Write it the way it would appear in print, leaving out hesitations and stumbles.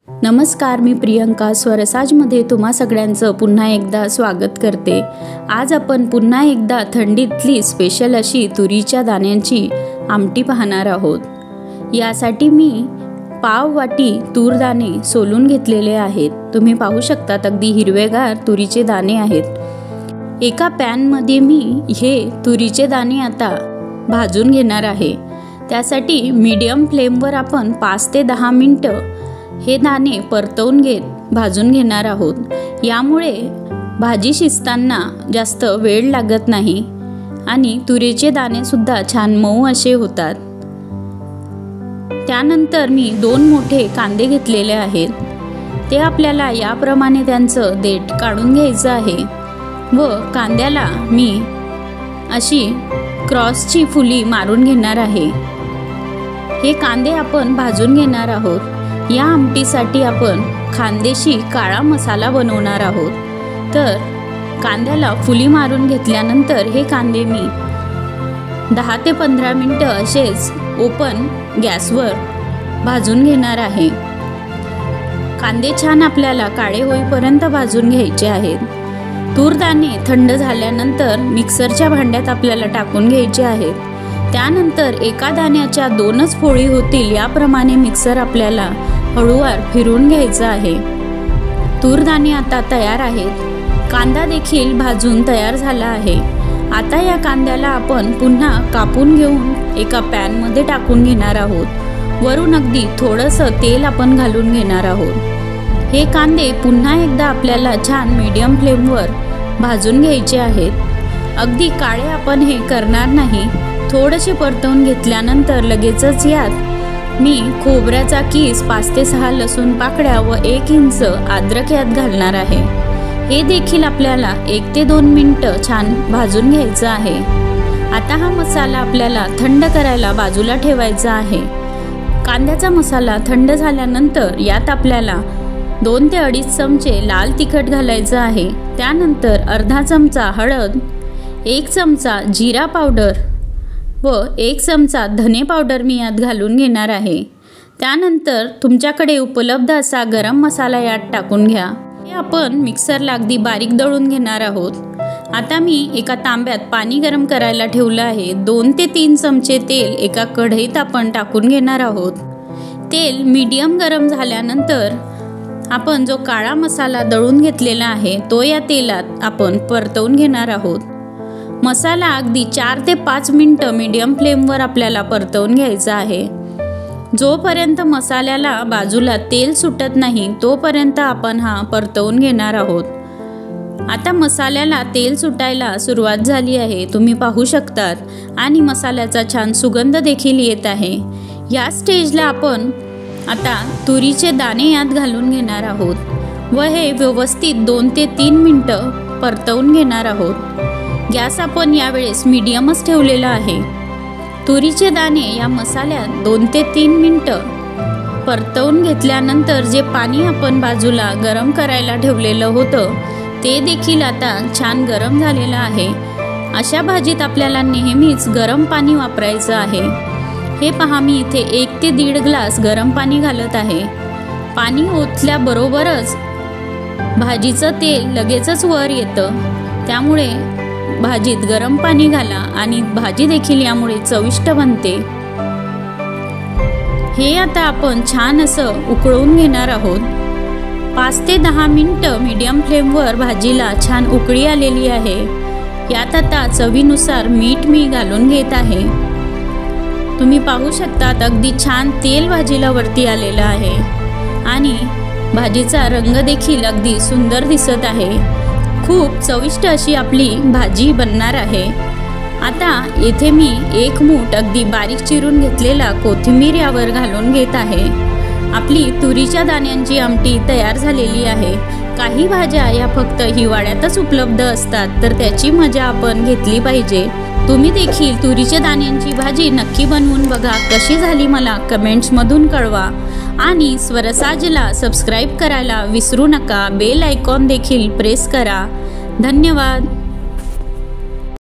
नमस्कार, मी प्रियंका स्वरसाजमध्ये तुम्हा सगळ्यांचं पुन्हा एकदा स्वागत करते। आज आपण पुन्हा एकदा थंडीतली स्पेशल अशी तुरीच्या दाण्यांची आमटी पाहणार आहोत। यासाठी मी पाव वाटी तूर दाणे सोलून घेतलेले आहेत। तुम्ही पाहू शकता अगदी हिरवेगार तुरीचे दाणे आहेत। एका पॅन मध्ये मी हे तुरीचे दाणे आता भाजून घेणार आहे। त्यासाठी मीडियम फ्लेमवर आपण 5 ते 10 मिनिटं हे दाणे परतवून घेत भाजून घेणार आहोत। यामुळे भाजी शिजताना जास्त वेळ लागत नाही आणि तुरीचे दाणे सुद्धा छान मऊ असे होतात। त्यानंतर मी 2 मोठे कांदे घेतलेले आहेत। ते आपल्याला याप्रमाणे त्यांचं देठ काढून घ्यायचं आहे व कांद्याला मी अशी क्रॉसची फुली मारून घेणार आहे। हे कांदे आपण भाजून घेणार आहोत। या आमटीसाठी आपण खानदेशी काळा मसाला बनवणार आहोत। तर कांद्याला फुली मारून घेतल्यानंतर हे कांदे मी 10 ते 15 मिनिटं असेच ओपन गॅसवर भाजून घेणार आहे। कांदे छान आपल्याला काळे होईपर्यंत भाजून घ्यायचे आहेत। तूर दाणे थंड झाल्यानंतर मिक्सरच्या भांड्यात आपल्याला टाकून घ्यायचे आहेत। त्यानंतर एका दाण्याच्या 2च फोडी होतील याप्रमाणे मिक्सर आपल्याला हळूवार फिरवून घ्यायचं आहे। तूर दाणे आता तयार आहेत। कांदा देखील भाजून तयार झाला आहे। आता या कांद्याला आपण पुन्हा कापून घेऊन एका पॅन मध्ये टाकून घेणार आहोत। वरून अगदी थोडंसं तेल आपण घालून घेणार आहोत। हे कांदे पुन्हा एकदा आपल्याला छान मीडियम फ्लेमवर भाजून घ्यायचे आहेत। अगदी काळे आपण हे करणार नाही। थोडेसे परतवून घेतल्यानंतर लगेचच यात मी खोबऱ्याचा कीस 5 ते 6 लसूण पाकळ्या व 1 इंच अद्रक यात घालणार आहे। हे देखील आपल्याला 1 ते 2 मिनिटं छान भाजून घ्यायचं आहे। आता हा मसाला आपल्याला थंड करायला बाजूला ठेवायचा आहे। कांद्याचा मसाला थंड झाल्यानंतर यात आपल्याला 2 ते 2.5 चमचे लाल तिखट घालायचं आहे। त्यानंतर अर्धा चमचा हळद, 1 चमचा जिरा पावडर व 1 चमचा धने पावडर मी यात घालून घेणार आहे। त्यानंतर तुमच्याकडे उपलब्ध असा गरम मसाला यात टाकून घ्या। हे आपण मिक्सरला अगदी बारीक दळून घेणार आहोत। आता मी एका तांब्यात पाणी गरम करायला ठेवलं आहे। 2 ते 3 चमचे तेल एका कढईत आपण टाकून घेणार आहोत। तेल मीडियम गरम झाल्यानंतर आपण जो काळा मसाला दळून घेतलेला आहे तो या तेलात आपण परतवून घेणार आहोत। मसाला अगदी 4 ते 5 मिनिटं मीडियम फ्लेमवर आपल्याला परतवून घ्यायचा आहे। जोपर्यंत मसाल्याला बाजूला तेल सुटत नाही तोपर्यंत आपण हा परतवून घेणार आहोत। आता मसाल्याला तेल सुटायला सुरुवात झाली आहे, तुम्ही पाहू शकतात आणि मसाल्याचा छान सुगंध देखील येत आहे। या स्टेजला आपण आता तुरीचे दाणे यात घालून घेणार आहोत व हे व्यवस्थित 2 ते 3 मिनिटं परतवून घेणार आहोत। गॅस आपण यावेळेस मीडियमच ठेवलेला आहे। तुरीचे दाणे या मसाल्यात 2 ते 3 मिनिटं परतवून घेतल्यानंतर जे पाणी आपण बाजूला गरम करायला ठेवलेलं होतं ते देखील आता छान गरम झालेलं आहे। अशा भाजीत आपल्याला नेहमीच गरम पाणी वापरायचं आहे। हे पहा, मी इथे 1 ते 1.5 ग्लास गरम पाणी घालत आहे। पाणी ओतल्याबरोबरच भाजीचं तेल लगेचच वर येतं, त्यामुळे भाजीत गरम पाणी घाला आणि भाजी देखील यामुळे चविष्ट बनते। हे आता आपण छान असं उकळून घेणार आहोत। 5 ते 10 मिनिटं मीडियम फ्लेमवर भाजीला छान उकळी आलेली आहे। यात आता चवीनुसार मीठ मी घालून घेत आहे। तुम्ही पाहू शकता अगदी छान तेल भाजीला वरती आलेलं आहे आणि भाजीचा रंग देखील अगदी सुंदर दिसत आहे। खूप चविष्ट अशी आपली भाजी बनणार आहे। आता येथे मी 1 मूठ अगदी बारीक चिरून घेतलेला कोथिंबीर यावर घालून घेत आहे। आपली तुरीच्या दाण्यांची आमटी तयार झालेली आहे। काही भाज्या या फक्त हिवाळ्यातच उपलब्ध असतात, तर त्याची मजा आपण घेतली पाहिजे। तुम्ही देखील तुरीच्या दाण्यांची भाजी नक्की बनवून बघा। कशी झाली मला कमेंट्समधून कळवा आणि स्वरसाजला सबस्क्राईब करायला विसरू नका। बेल आयकॉन देखील प्रेस करा। धन्यवाद।